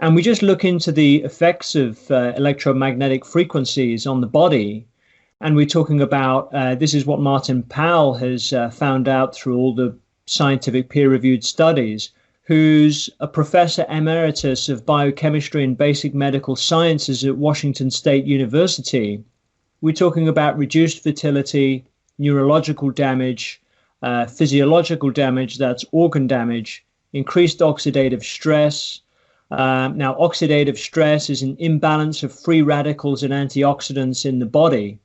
And we just look into the effects of electromagnetic frequencies on the body. And we're talking about, this is what Martin Powell has found out through all the scientific peer-reviewed studies, who's a professor emeritus of biochemistry and basic medical sciences at Washington State University. We're talking about reduced fertility, neurological damage, physiological damage, that's organ damage, increased oxidative stress. Now, oxidative stress is an imbalance of free radicals and antioxidants in the body.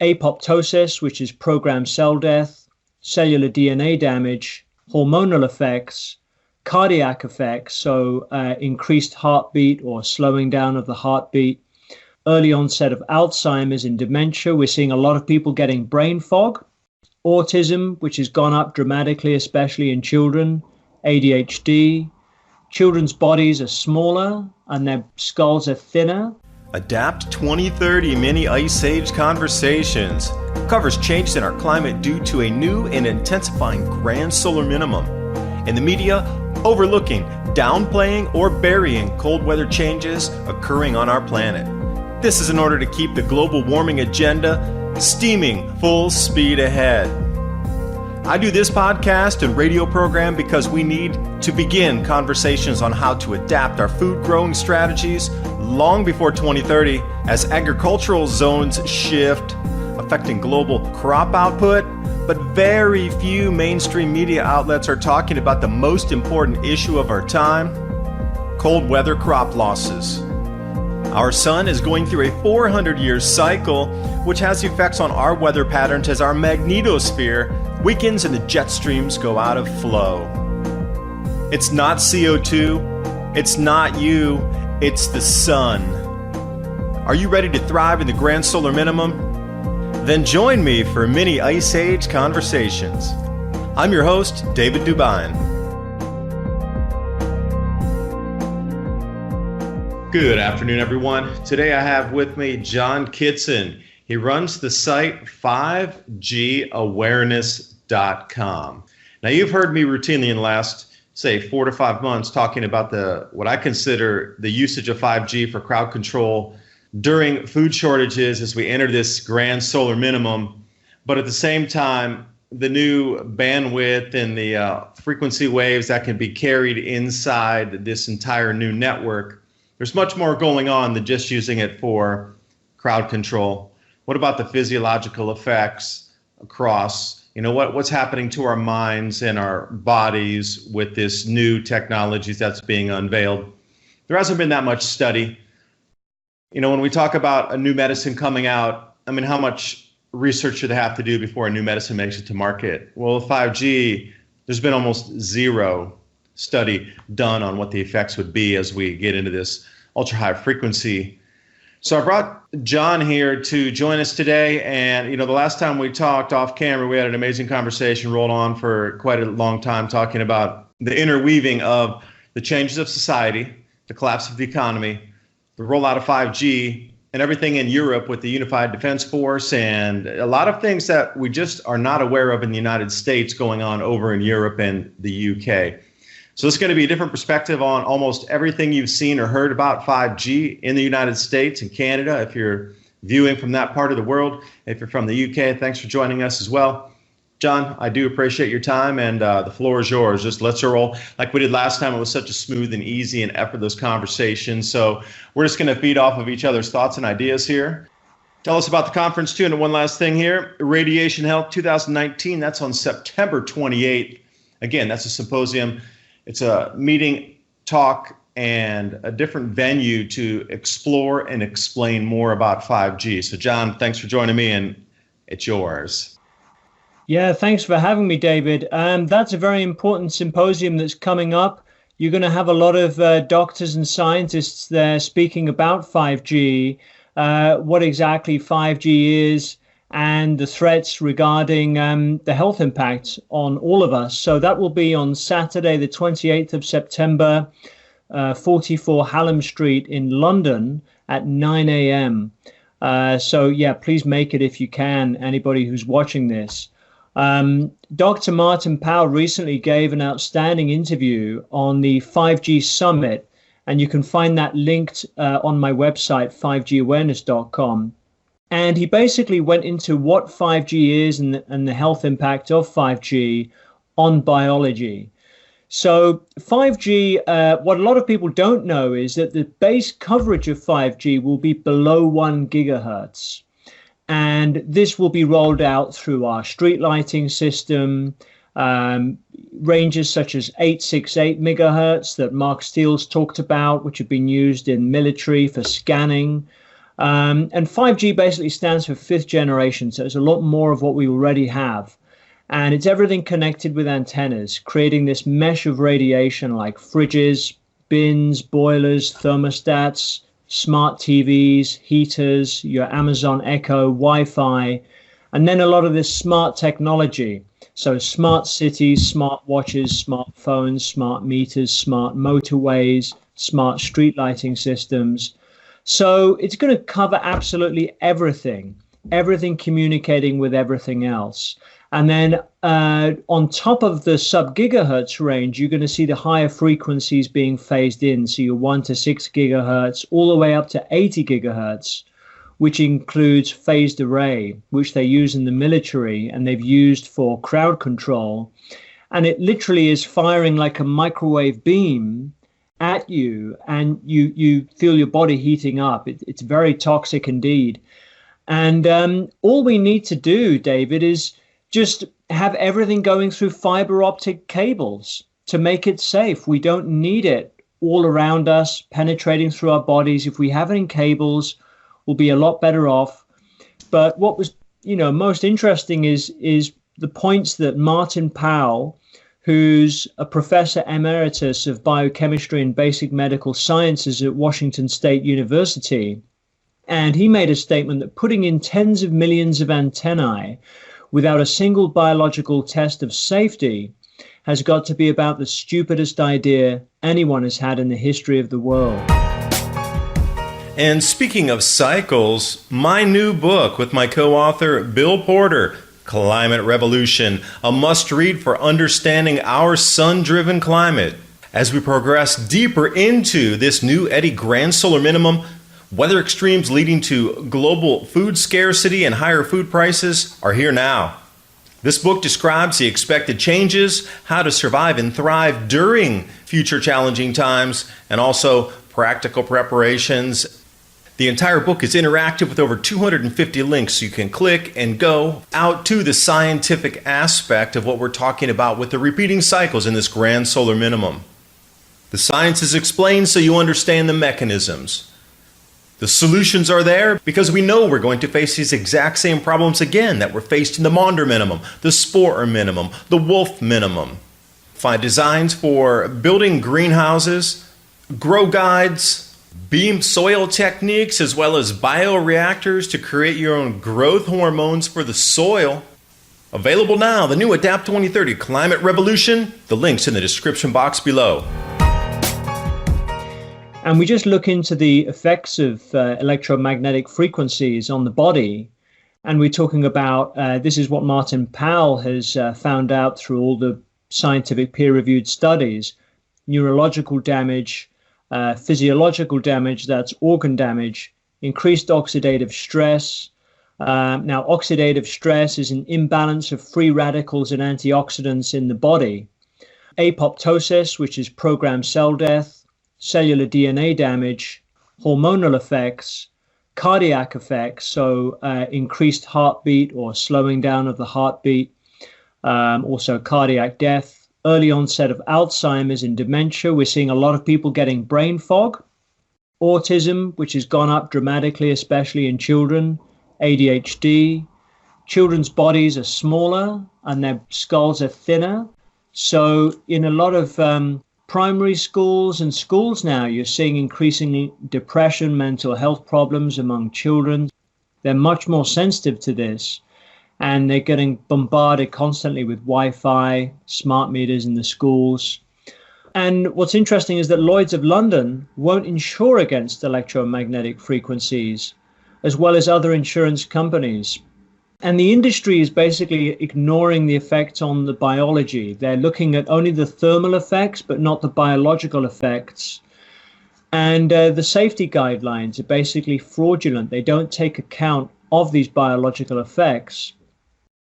Apoptosis, which is programmed cell death, cellular DNA damage, hormonal effects, cardiac effects, so increased heartbeat or slowing down of the heartbeat, early onset of Alzheimer's and dementia. We're seeing a lot of people getting brain fog, autism, which has gone up dramatically, especially in children, ADHD. Children's bodies are smaller and their skulls are thinner. Adapt 2030 Mini Ice Age Conversations covers changes in our climate due to a new and intensifying grand solar minimum. In the media, overlooking, downplaying, or burying cold weather changes occurring on our planet. This is in order to keep the global warming agenda steaming full speed ahead. I do this podcast and radio program because we need to begin conversations on how to adapt our food growing strategies long before 2030 as agricultural zones shift, affecting global crop output, but very few mainstream media outlets are talking about the most important issue of our time, cold weather crop losses. Our sun is going through a 400-year cycle, which has effects on our weather patterns as our magnetosphere weakens and the jet streams go out of flow. It's not CO2, it's not you, it's the sun. Are you ready to thrive in the Grand Solar Minimum? Then join me for Mini Ice Age Conversations. I'm your host, David DuByne. Good afternoon, everyone. Today I have with me John Kitson. He runs the site 5gawareness.com. Now, you've heard me routinely in the last, say, 4 to 5 months talking about what I consider the usage of 5G for crowd control during food shortages as we enter this grand solar minimum. But at the same time, the new bandwidth and the frequency waves that can be carried inside this entire new network, there's much more going on than just using it for crowd control. What about the physiological effects across, what's happening to our minds and our bodies with this new technologies that's being unveiled? There hasn't been that much study. When we talk about a new medicine coming out, how much research should they have to do before a new medicine makes it to market? Well, 5G, there's been almost zero study done on what the effects would be as we get into this ultra high frequency. So I brought John here to join us today. And, the last time we talked off camera, we had an amazing conversation, rolled on for quite a long time, talking about the interweaving of the changes of society, the collapse of the economy, the rollout of 5G, and everything in Europe with the Unified Defense Force, and a lot of things that we just are not aware of in the United States going on over in Europe and the UK. So it's going to be a different perspective on almost everything you've seen or heard about 5G in the United States and Canada. If you're viewing from that part of the world, if you're from the UK, thanks for joining us as well. John, I do appreciate your time, and the floor is yours. Just let's roll like we did last time. It was such a smooth and easy and effortless conversation. So we're just going to feed off of each other's thoughts and ideas here. Tell us about the conference, too. And one last thing here, Radiation Health 2019, that's on September 28th. Again, that's a symposium. It's a meeting, talk, and a different venue to explore and explain more about 5G. So, John, thanks for joining me, and it's yours. Yeah, thanks for having me, David. That's a very important symposium that's coming up. You're going to have a lot of doctors and scientists there speaking about 5G, what exactly 5G is, and the threats regarding the health impacts on all of us. So that will be on Saturday, the 28th of September, 44 Hallam Street in London at 9 a.m. So, yeah, please make it if you can, anybody who's watching this. Dr. Martin Powell recently gave an outstanding interview on the 5G Summit, And you can find that linked on my website, 5gawareness.com. And he basically went into what 5G is and the health impact of 5G on biology. So 5G, what a lot of people don't know is that the base coverage of 5G will be below 1 gigahertz. And this will be rolled out through our street lighting system, ranges such as 868 megahertz that Mark Steele's talked about, which have been used in military for scanning. And 5G basically stands for fifth generation, so it's a lot more of what we already have. And it's everything connected with antennas, creating this mesh of radiation like fridges, bins, boilers, thermostats, smart TVs, heaters, your Amazon Echo, Wi-Fi, and then a lot of this smart technology. So smart cities, smart watches, smart phones, smart meters, smart motorways, smart street lighting systems. So it's going to cover absolutely everything communicating with everything else. And then on top of the sub-gigahertz range, you're going to see the higher frequencies being phased in. So your 1 to 6 gigahertz, all the way up to 80 gigahertz, which includes phased array, which they use in the military and they've used for crowd control. And it literally is firing like a microwave beam at you, and you feel your body heating up. It's very toxic indeed. And all we need to do, David, is just have everything going through fiber optic cables to make it safe. We don't need it all around us, penetrating through our bodies. If we have it in cables, we'll be a lot better off. But what was, most interesting is the points that Martin Powell, who's a professor emeritus of biochemistry and basic medical sciences at Washington State University, and he made a statement that putting in tens of millions of antennae without a single biological test of safety has got to be about the stupidest idea anyone has had in the history of the world. And speaking of cycles, my new book with my co-author Bill Porter, Climate Revolution, a must-read for understanding our sun-driven climate. As we progress deeper into this new Eddy Grand Solar Minimum, weather extremes leading to global food scarcity and higher food prices are here now. This book describes the expected changes, how to survive and thrive during future challenging times, and also practical preparations. The entire book is interactive with over 250 links, so you can click and go out to the scientific aspect of what we're talking about with the repeating cycles in this Grand Solar Minimum. The science is explained so you understand the mechanisms. The solutions are there because we know we're going to face these exact same problems again that were faced in the Maunder Minimum, the Sporer Minimum, the Wolf Minimum. Find designs for building greenhouses, grow guides, beam soil techniques, as well as bioreactors to create your own growth hormones for the soil. Available now, the new Adapt 2030 Climate Revolution. The link's in the description box below. And we just look into the effects of electromagnetic frequencies on the body. And we're talking about, this is what Martin Powell has found out through all the scientific peer-reviewed studies, neurological damage, physiological damage, that's organ damage, increased oxidative stress. Now, oxidative stress is an imbalance of free radicals and antioxidants in the body. Apoptosis, which is programmed cell death, cellular DNA damage, hormonal effects, cardiac effects, so increased heartbeat or slowing down of the heartbeat, also cardiac death, early onset of Alzheimer's and dementia. We're seeing a lot of people getting brain fog, autism, which has gone up dramatically, especially in children, ADHD. Children's bodies are smaller and their skulls are thinner. So in a lot of primary schools and schools now, you're seeing increasing depression, mental health problems among children. They're much more sensitive to this, and they're getting bombarded constantly with Wi-Fi, smart meters in the schools. And what's interesting is that Lloyd's of London won't insure against electromagnetic frequencies, as well as other insurance companies. And the industry is basically ignoring the effects on the biology. They're looking at only the thermal effects, but not the biological effects. And the safety guidelines are basically fraudulent. They don't take account of these biological effects.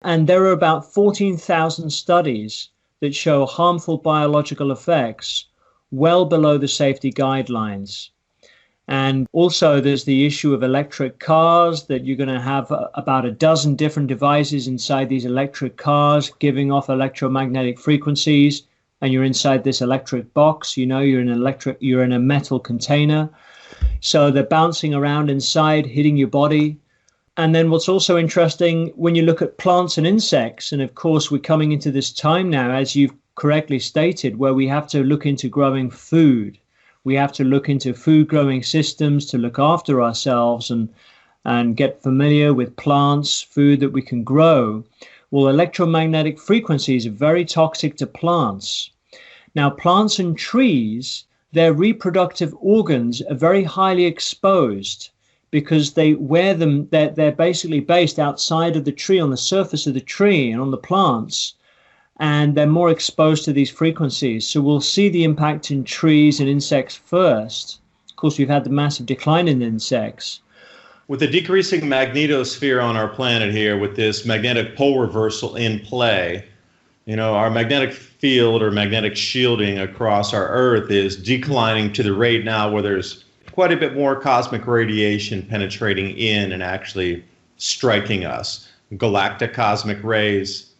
And there are about 14,000 studies that show harmful biological effects well below the safety guidelines. And also there's the issue of electric cars, that you're going to have about a dozen different devices inside these electric cars giving off electromagnetic frequencies. And you're inside this electric box, you're in a metal container. So they're bouncing around inside, hitting your body. And then what's also interesting, when you look at plants and insects, and of course we're coming into this time now, as you've correctly stated, where we have to look into growing food. We have to look into food growing systems to look after ourselves and get familiar with plants, food that we can grow. Well, electromagnetic frequencies are very toxic to plants. Now, plants and trees, their reproductive organs are very highly exposed because they're basically based outside of the tree, on the surface of the tree and on the plants, and they're more exposed to these frequencies. So we'll see the impact in trees and insects first. Of course, we've had the massive decline in insects. With the decreasing magnetosphere on our planet here, with this magnetic pole reversal in play, our magnetic field or magnetic shielding across our Earth is declining to the rate now where there's quite a bit more cosmic radiation penetrating in and actually striking us, galactic cosmic rays.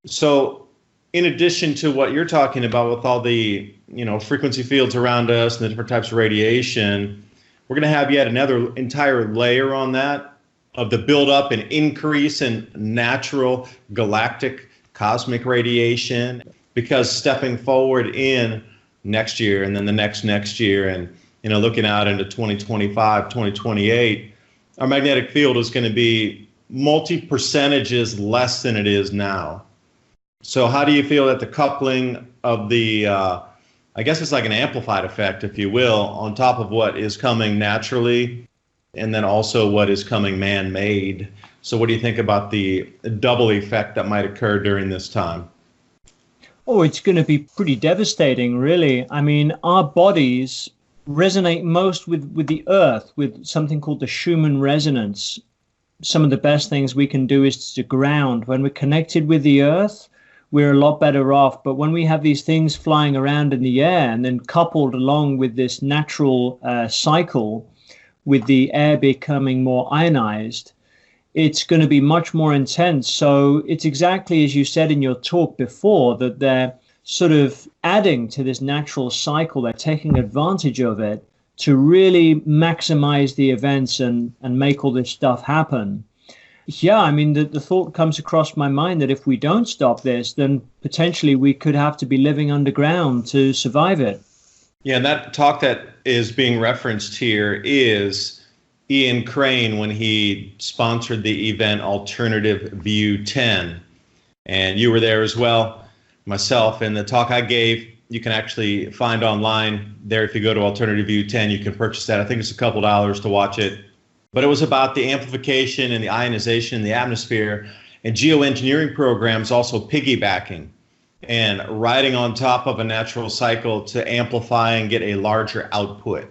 So in addition to what you're talking about with all the, frequency fields around us and the different types of radiation, we're going to have yet another entire layer on that of the buildup and increase in natural galactic cosmic radiation, because stepping forward in next year and then the next year and, looking out into 2025, 2028, our magnetic field is going to be multi-percentages less than it is now. So how do you feel that the coupling of the, I guess it's like an amplified effect, if you will, on top of what is coming naturally and then also what is coming man-made? So what do you think about the double effect that might occur during this time? Oh, it's going to be pretty devastating, really. I mean, our bodies resonate most with the earth, with something called the Schumann resonance. Some of the best things we can do is to ground. When we're connected with the earth, we're a lot better off. But when we have these things flying around in the air and then coupled along with this natural cycle, with the air becoming more ionized, it's going to be much more intense. So it's exactly as you said in your talk before, that they're sort of adding to this natural cycle. They're taking advantage of it to really maximize the events and make all this stuff happen. Yeah, I mean, the thought comes across my mind that if we don't stop this, then potentially we could have to be living underground to survive it. Yeah, and that talk that is being referenced here is Ian Crane when he sponsored the event Alternative View 10. And you were there as well, myself. And the talk I gave, you can actually find online there. If you go to Alternative View 10, you can purchase that. I think it's a couple dollars to watch it. But it was about the amplification and the ionization in the atmosphere, and geoengineering programs also piggybacking and riding on top of a natural cycle to amplify and get a larger output.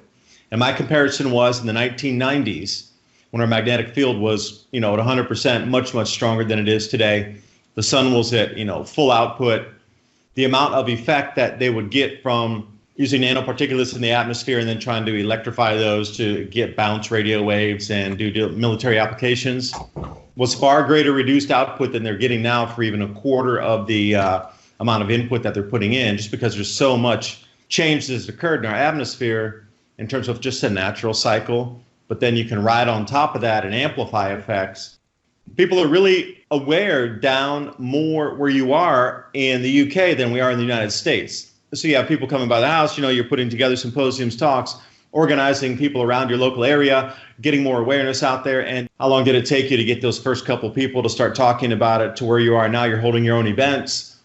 And my comparison was in the 1990s, when our magnetic field was, at 100%, much stronger than it is today. The sun was at, full output. The amount of effect that they would get from using nanoparticulates in the atmosphere and then trying to electrify those to get bounce radio waves and do military applications was far greater reduced output than they're getting now for even a quarter of the amount of input that they're putting in, just because there's so much change that's occurred in our atmosphere in terms of just a natural cycle. But then you can ride on top of that and amplify effects. People are really aware down more where you are in the UK than we are in the United States. So you have people coming by the house, you're putting together symposiums, talks, organizing people around your local area, getting more awareness out there. And how long did it take you to get those first couple people to start talking about it to where you are now? You're holding your own events.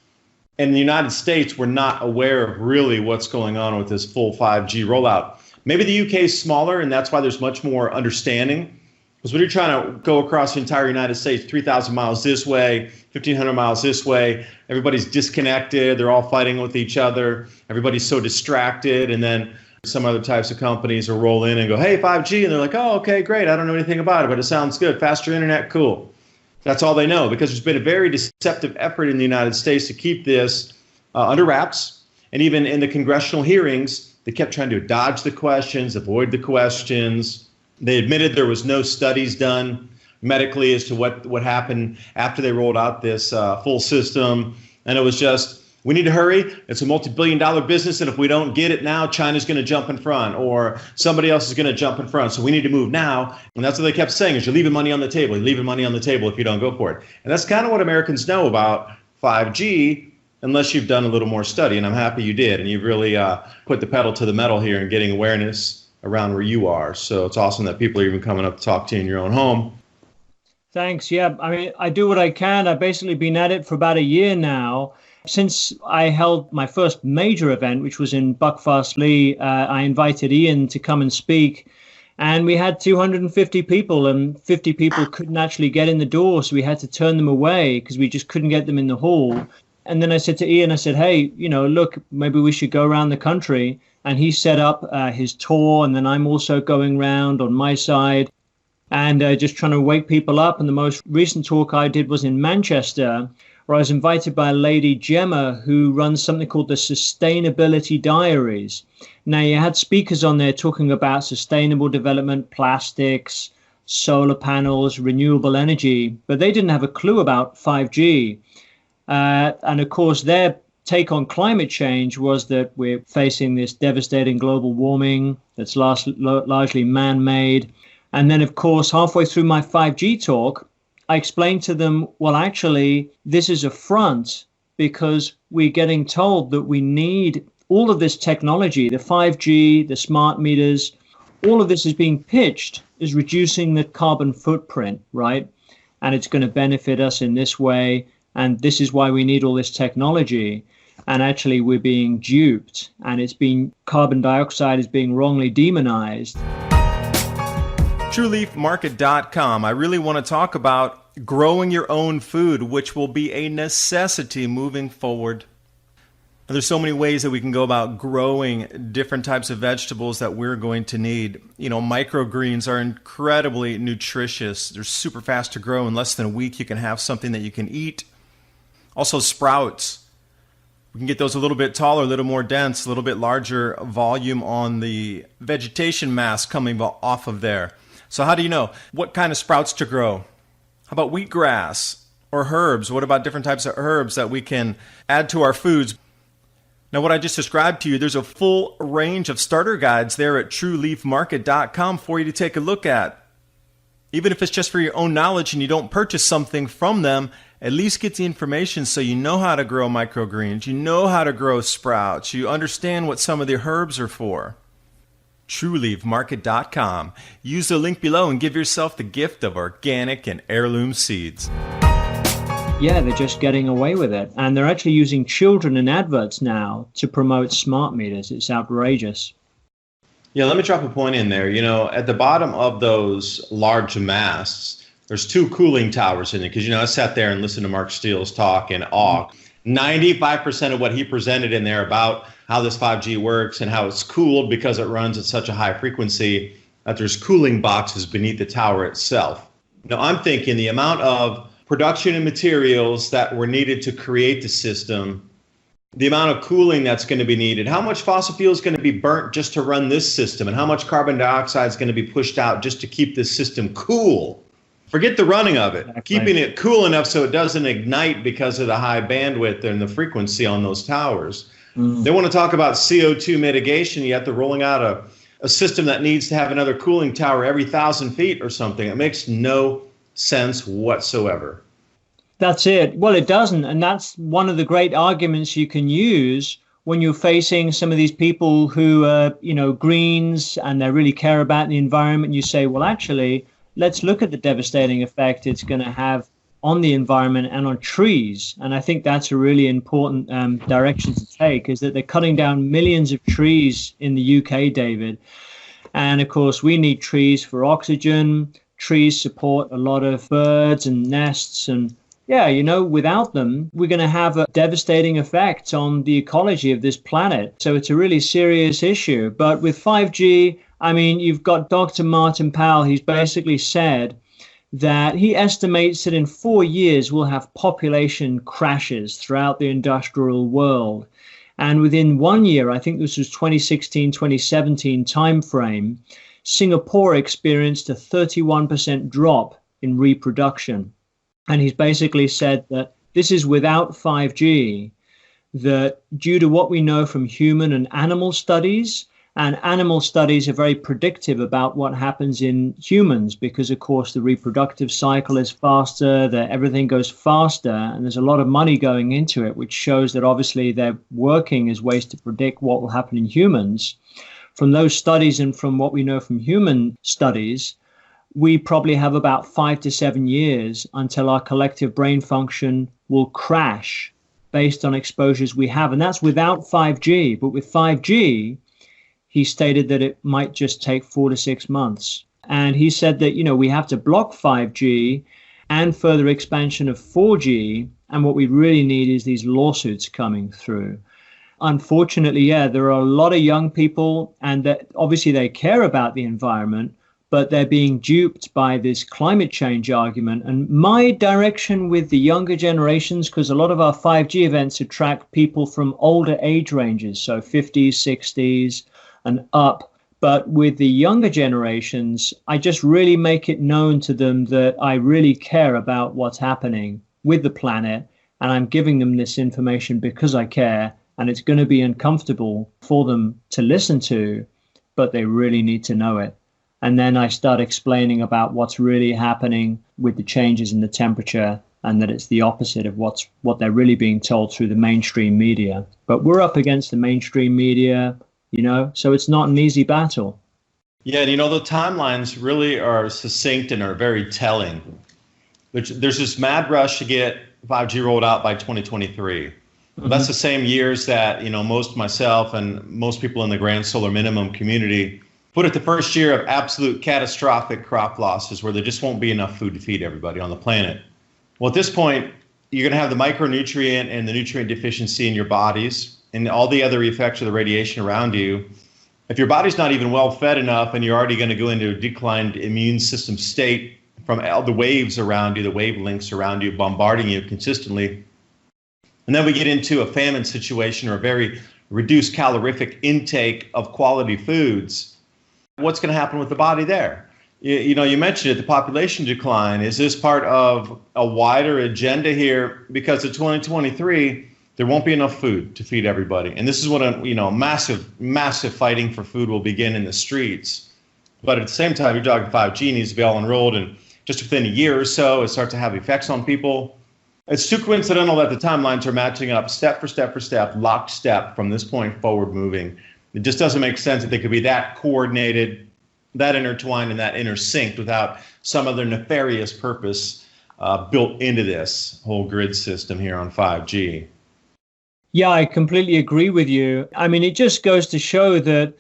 In the United States, we're not aware of really what's going on with this full 5G rollout. Maybe the UK is smaller, and that's why there's much more understanding. Because when you're trying to go across the entire United States, 3,000 miles this way, 1,500 miles this way, everybody's disconnected. They're all fighting with each other. Everybody's so distracted. And then Some other types of companies will roll in and go, hey, 5G. And they're like, oh, okay, great. I don't know anything about it, but it sounds good. Faster internet, cool. That's all they know, because there's been a very deceptive effort in the United States to keep this under wraps. And even in the congressional hearings, they kept trying to dodge the questions, avoid the questions. They admitted there was no studies done medically as to what happened after they rolled out this full system. And it was just, we need to hurry. It's a multi-billion-dollar business, and if we don't get it now, China's going to jump in front, or somebody else is going to jump in front. So we need to move now. And that's what they kept saying, is you're leaving money on the table. You're leaving money on the table if you don't go for it. And that's kind of what Americans know about 5G, unless you've done a little more study. And I'm happy you did. And you've really put the pedal to the metal here and getting awareness around where you are. So it's awesome that people are even coming up to talk to you in your own home. Thanks. Yeah, I mean, I do what I can. I've basically been at it for about a year now. Since I held my first major event, which was in Buckfast Lee, I invited Ian to come and speak. And we had 250 people, and 50 people couldn't actually get in the door. So we had to turn them away because we just couldn't get them in the hall. And then I said to Ian, I said, hey, look, maybe we should go around the country. And he set up his tour. And then I'm also going around on my side and just trying to wake people up. And the most recent talk I did was in Manchester, where I was invited by a lady, Gemma, who runs something called the Sustainability Diaries. Now, you had speakers on there talking about sustainable development, plastics, solar panels, renewable energy, but they didn't have a clue about 5G. And of course, their take on climate change was that we're facing this devastating global warming that's largely man-made. And then, of course, halfway through my 5G talk, I explained to them, well, actually, this is a front because we're getting told that we need all of this technology, the 5G, the smart meters, all of this is being pitched as reducing the carbon footprint, right? And it's going to benefit us in this way. And this is why we need all this technology. And actually, we're being duped, and carbon dioxide is being wrongly demonized. TrueLeafMarket.com. I really want to talk about growing your own food, which will be a necessity moving forward. And there's so many ways that we can go about growing different types of vegetables that we're going to need. Microgreens are incredibly nutritious. They're super fast to grow. In less than a week, you can have something that you can eat. Also, sprouts. We can get those a little bit taller, a little more dense, a little bit larger volume on the vegetation mass coming off of there. So how do you know what kind of sprouts to grow? How about wheatgrass or herbs? What about different types of herbs that we can add to our foods? Now, what I just described to you, there's a full range of starter guides there at TrueLeafMarket.com for you to take a look at. Even if it's just for your own knowledge and you don't purchase something from them, at least get the information so you know how to grow microgreens, you know how to grow sprouts, you understand what some of the herbs are for. TrueLeafMarket.com. Use the link below and give yourself the gift of organic and heirloom seeds. Yeah, they're just getting away with it. And they're actually using children in adverts now to promote smart meters. It's outrageous. Yeah, let me drop a point in there. At the bottom of those large masts, there's two cooling towers in it. Because, I sat there and listened to Mark Steele's talk in awe. 95% of what he presented in there about how this 5G works and how it's cooled because it runs at such a high frequency that there's cooling boxes beneath the tower itself. Now, I'm thinking the amount of production and materials that were needed to create the system, the amount of cooling that's going to be needed, how much fossil fuel is going to be burnt just to run this system, and how much carbon dioxide is going to be pushed out just to keep this system cool. Forget the running of it, keeping it cool enough so it doesn't ignite because of the high bandwidth and the frequency on those towers. They want to talk about CO2 mitigation, yet they're rolling out a system that needs to have another cooling tower every 1,000 feet or something. It makes no sense whatsoever. That's it. Well, it doesn't. And that's one of the great arguments you can use when you're facing some of these people who are, greens and they really care about the environment. You say, well, actually, let's look at the devastating effect it's going to have on the environment and on trees. And I think that's a really important direction to take, is that they're cutting down millions of trees in the UK, David. And of course, we need trees for oxygen. Trees support a lot of birds and nests and Yeah, without them, we're going to have a devastating effect on the ecology of this planet. So it's a really serious issue. But with 5G, I mean, you've got Dr. Martin Powell. He's basically said that he estimates that in 4 years, we'll have population crashes throughout the industrial world. And within 1 year, I think this was 2016, 2017 timeframe, Singapore experienced a 31% drop in reproduction. And he's basically said that this is without 5G, that due to what we know from human and animal studies, and animal studies are very predictive about what happens in humans because, of course, the reproductive cycle is faster, that everything goes faster, and there's a lot of money going into it, which shows that obviously they're working as ways to predict what will happen in humans. From those studies and from what we know from human studies, we probably have about 5 to 7 years until our collective brain function will crash based on exposures we have. And that's without 5G. But with 5G, he stated that it might just take 4 to 6 months. And he said that, we have to block 5G and further expansion of 4G. And what we really need is these lawsuits coming through. Unfortunately, there are a lot of young people, and that obviously they care about the environment, but they're being duped by this climate change argument. And my direction with the younger generations, because a lot of our 5G events attract people from older age ranges, so 50s, 60s and up. But with the younger generations, I just really make it known to them that I really care about what's happening with the planet. And I'm giving them this information because I care. And it's going to be uncomfortable for them to listen to, but they really need to know it. And then I start explaining about what's really happening with the changes in the temperature, and that it's the opposite of what they're really being told through the mainstream media. But we're up against the mainstream media, so it's not an easy battle. Yeah, and the timelines really are succinct and are very telling. There's this mad rush to get 5G rolled out by 2023. Mm-hmm. That's the same years that, most myself and most people in the Grand Solar Minimum community put it the first year of absolute catastrophic crop losses where there just won't be enough food to feed everybody on the planet. Well, at this point, you're going to have the micronutrient and the nutrient deficiency in your bodies and all the other effects of the radiation around you. If your body's not even well fed enough and you're already going to go into a declined immune system state from all the waves around you, the wavelengths around you bombarding you consistently, and then we get into a famine situation or a very reduced calorific intake of quality foods, what's going to happen with the body there? You mentioned it, the population decline. Is this part of a wider agenda here? Because in 2023, there won't be enough food to feed everybody. And this is what massive fighting for food will begin in the streets. But at the same time, you're talking 5G needs to be all enrolled, and just within a year or so, it starts to have effects on people. It's too coincidental that the timelines are matching up step for step for step, lockstep from this point forward moving. It just doesn't make sense that they could be that coordinated, that intertwined, and that intersynced without some other nefarious purpose built into this whole grid system here on 5G. Yeah, I completely agree with you. I mean, it just goes to show that,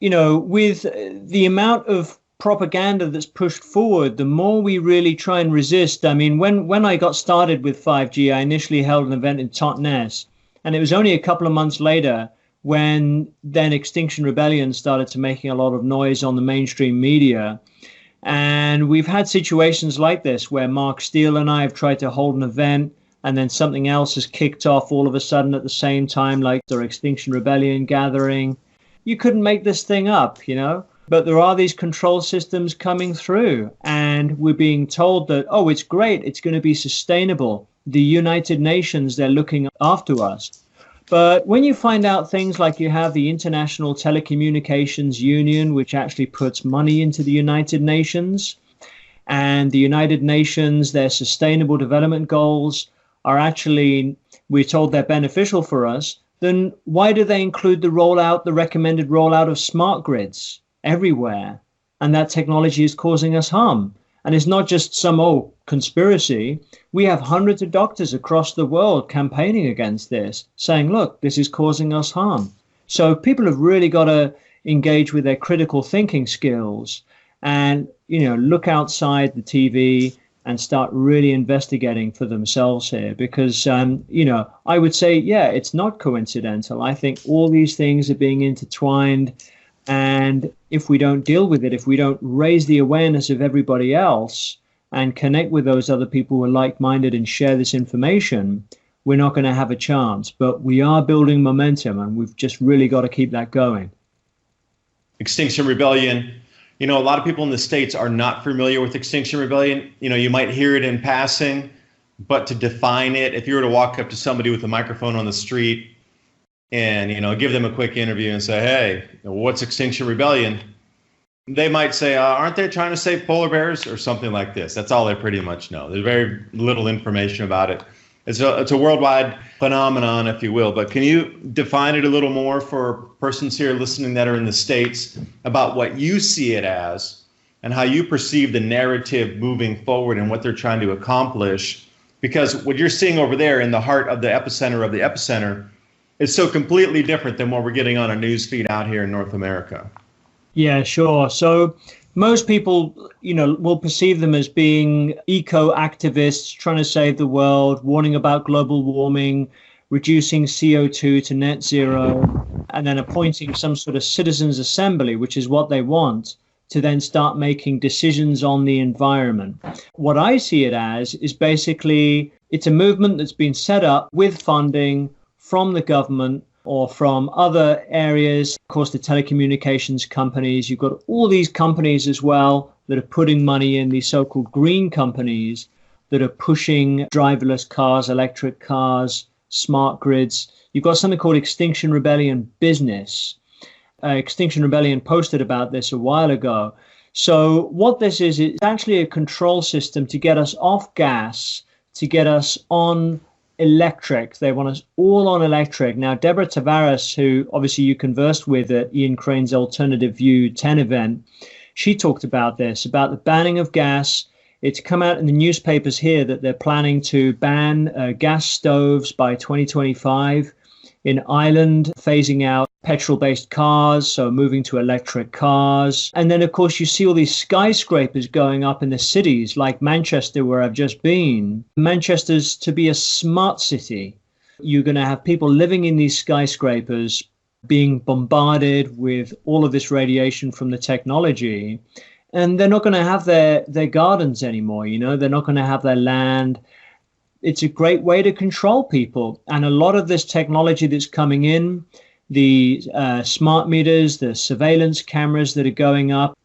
with the amount of propaganda that's pushed forward, the more we really try and resist. I mean, when I got started with 5G, I initially held an event in Totnes, and it was only a couple of months later when then Extinction Rebellion started to making a lot of noise on the mainstream media. And we've had situations like this where Mark Steele and I have tried to hold an event, and then something else has kicked off all of a sudden at the same time, like the Extinction Rebellion gathering. You couldn't make this thing up, But there are these control systems coming through, and we're being told that, oh, it's great, it's going to be sustainable. The United Nations, they're looking after us. But when you find out things like you have the International Telecommunications Union, which actually puts money into the United Nations, and the United Nations, their sustainable development goals are actually, we're told they're beneficial for us, then why do they include the recommended rollout of smart grids everywhere? And that technology is causing us harm. And it's not just some old conspiracy. We have hundreds of doctors across the world campaigning against this, saying, look, this is causing us harm. So people have really got to engage with their critical thinking skills and, look outside the TV and start really investigating for themselves here. Because, I would say, yeah, it's not coincidental. I think all these things are being intertwined. And if we don't deal with it, if we don't raise the awareness of everybody else and connect with those other people who are like-minded and share this information, we're not going to have a chance. But we are building momentum, and we've just really got to keep that going. Extinction Rebellion. A lot of people in the States are not familiar with Extinction Rebellion. You might hear it in passing, but to define it, if you were to walk up to somebody with a microphone on the street and, give them a quick interview and say, hey, what's Extinction Rebellion? They might say, aren't they trying to save polar bears or something like this? That's all they pretty much know. There's very little information about it. It's a worldwide phenomenon, if you will. But can you define it a little more for persons here listening that are in the States about what you see it as and how you perceive the narrative moving forward and what they're trying to accomplish? Because what you're seeing over there in the heart of the epicenter is so completely different than what we're getting on a news feed out here in North America. Yeah, sure. So most people, will perceive them as being eco-activists trying to save the world, warning about global warming, reducing CO2 to net zero, and then appointing some sort of citizens' assembly, which is what they want, to then start making decisions on the environment. What I see it as is basically it's a movement that's been set up with funding from the government or from other areas. Of course, the telecommunications companies, you've got all these companies as well that are putting money in, these so-called green companies that are pushing driverless cars, electric cars, smart grids. You've got something called Extinction Rebellion Business. Extinction Rebellion posted about this a while ago. So what this is, it's actually a control system to get us off gas, to get us on electric. They want us all on electric. Now, Deborah Tavares, who obviously you conversed with at Ian Crane's Alternative View 10 event, she talked about this, about the banning of gas. It's come out in the newspapers here that they're planning to ban gas stoves by 2025. In Ireland, phasing out petrol-based cars, so moving to electric cars. And then, of course, you see all these skyscrapers going up in the cities like Manchester, where I've just been. Manchester's to be a smart city. You're going to have people living in these skyscrapers being bombarded with all of this radiation from the technology. And they're not going to have their gardens anymore, they're not going to have their land. It's a great way to control people. And a lot of this technology that's coming in, the smart meters, the surveillance cameras that are going up,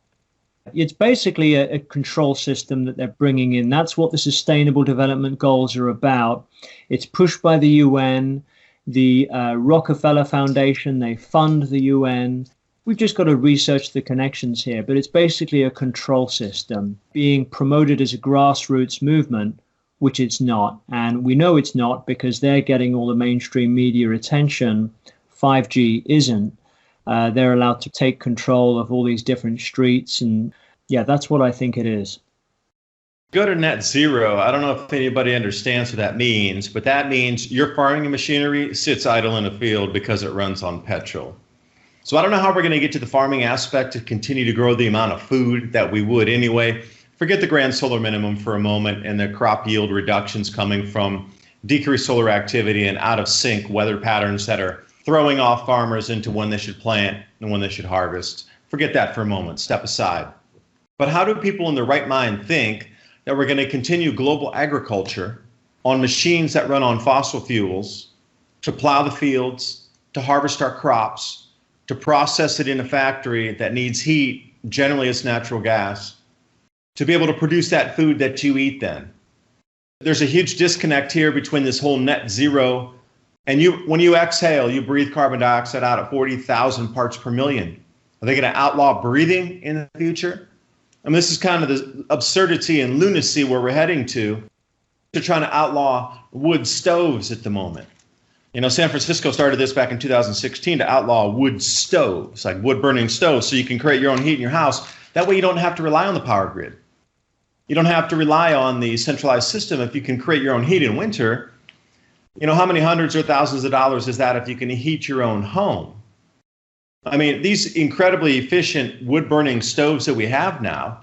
it's basically a control system that they're bringing in. That's what the Sustainable Development Goals are about. It's pushed by the UN, the Rockefeller Foundation, they fund the UN. We've just got to research the connections here, but it's basically a control system being promoted as a grassroots movement, which it's not. And we know it's not because they're getting all the mainstream media attention. 5G isn't. They're allowed to take control of all these different streets. And yeah, that's what I think it is. Go to net zero. I don't know if anybody understands what that means, but that means your farming machinery sits idle in a field because it runs on petrol. So I don't know how we're going to get to the farming aspect to continue to grow the amount of food that we would anyway. Forget the Grand Solar Minimum for a moment and the crop yield reductions coming from decreased solar activity and out of sync weather patterns that are throwing off farmers into when they should plant and when they should harvest. Forget that for a moment, step aside. But how do people in their right mind think that we're going to continue global agriculture on machines that run on fossil fuels to plow the fields, to harvest our crops, to process it in a factory that needs heat, generally it's natural gas, to be able to produce that food that you eat then? There's a huge disconnect here between this whole net zero and when you exhale, you breathe carbon dioxide out at 40,000 parts per million. Are they going to outlaw breathing in the future? I mean, this is kind of the absurdity and lunacy where we're heading to. They're trying to outlaw wood stoves at the moment. San Francisco started this back in 2016 to outlaw wood stoves, like wood burning stoves, so you can create your own heat in your house. That way you don't have to rely on the power grid. You don't have to rely on the centralized system if you can create your own heat in winter. How many hundreds or thousands of dollars is that if you can heat your own home? I mean, these incredibly efficient wood burning stoves that we have now,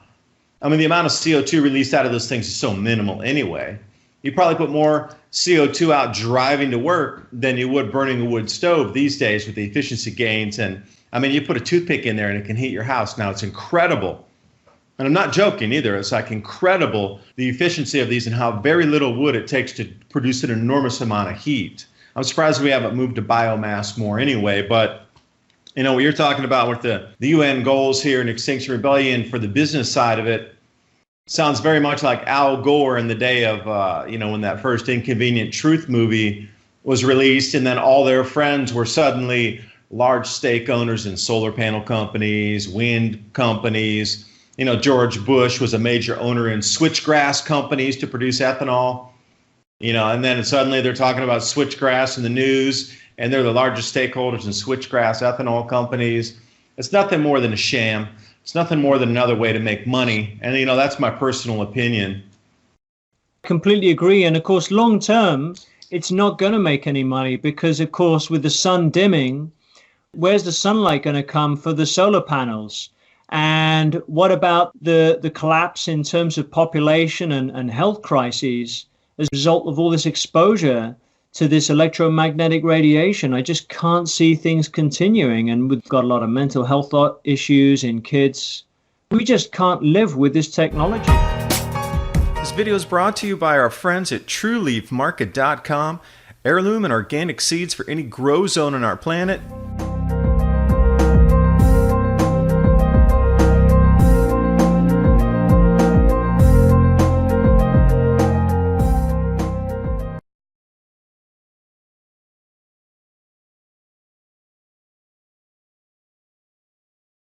I mean, the amount of CO2 released out of those things is so minimal anyway. You probably put more CO2 out driving to work than you would burning a wood stove these days with the efficiency gains. And I mean, you put a toothpick in there and it can heat your house. Now, it's incredible. And I'm not joking either. It's like incredible the efficiency of these and how very little wood it takes to produce an enormous amount of heat. I'm surprised we haven't moved to biomass more anyway. But, you know, what you're talking about with the UN goals here in Extinction Rebellion for the business side of it sounds very much like Al Gore in the day of, when that first Inconvenient Truth movie was released, and then all their friends were suddenly large stake owners in solar panel companies, wind companies. You know, George Bush was a major owner in switchgrass companies to produce ethanol. You know, and then suddenly they're talking about switchgrass in the news, and they're the largest stakeholders in switchgrass ethanol companies. It's nothing more than a sham. It's nothing more than another way to make money. And, you know, that's my personal opinion. Completely agree. And of course, long term, it's not going to make any money because, of course, with the sun dimming, where's the sunlight going to come for the solar panels? And what about the collapse in terms of population and health crises as a result of all this exposure to this electromagnetic radiation? I just can't see things continuing. And we've got a lot of mental health issues in kids. We just can't live with this technology. This video is brought to you by our friends at TrueLeafMarket.com. Heirloom and organic seeds for any grow zone on our planet.